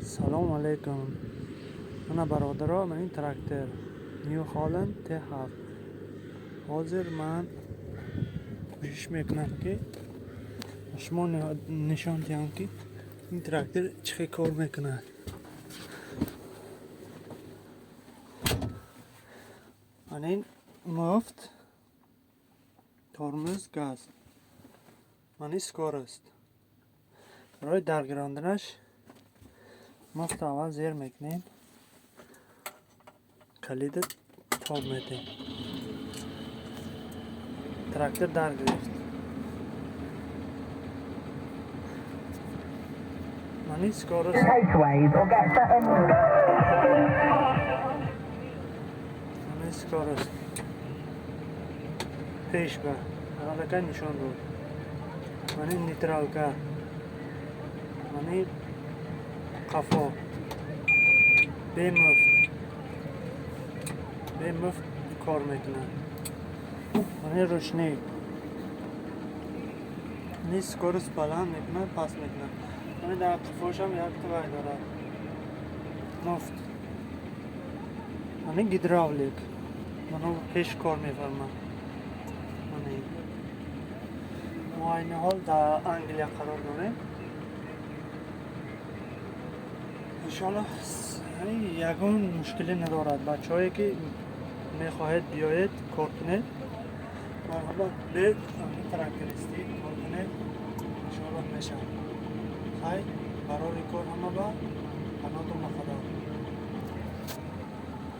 سلام علیکم. من برادرها من این تراکتور نیو هالند T7 حاضر من کوشش میکنم که شما نشان دهم که این تراکتور چه کار میکنه. من این مفت ترمز گاز من این سکار است. برای درگراندنش مفت اول زیر میکنیم، کلید تاب میدیم، تراکتور در گرفت. من این سکار است. من این سکار است. پیش به حالا که نشان داد. من این نیترال که من این قفا به مفت کار میکنه. من این روشنی نیست کارس بلند میکنه پس میکنه. من در قفاش هم یک توی داره مفت. من این گیدراولیک من پیش کار میفرمه. من این ما این حال در انگلیا قرار داریم. انشالله یگان مشکلی ندارد. بچه هایی که میخواهید بیایید کار کنید مرحبا بید تراکتوریستی کار کنید انشالله میشه. خیلی برای کار همه با قناتون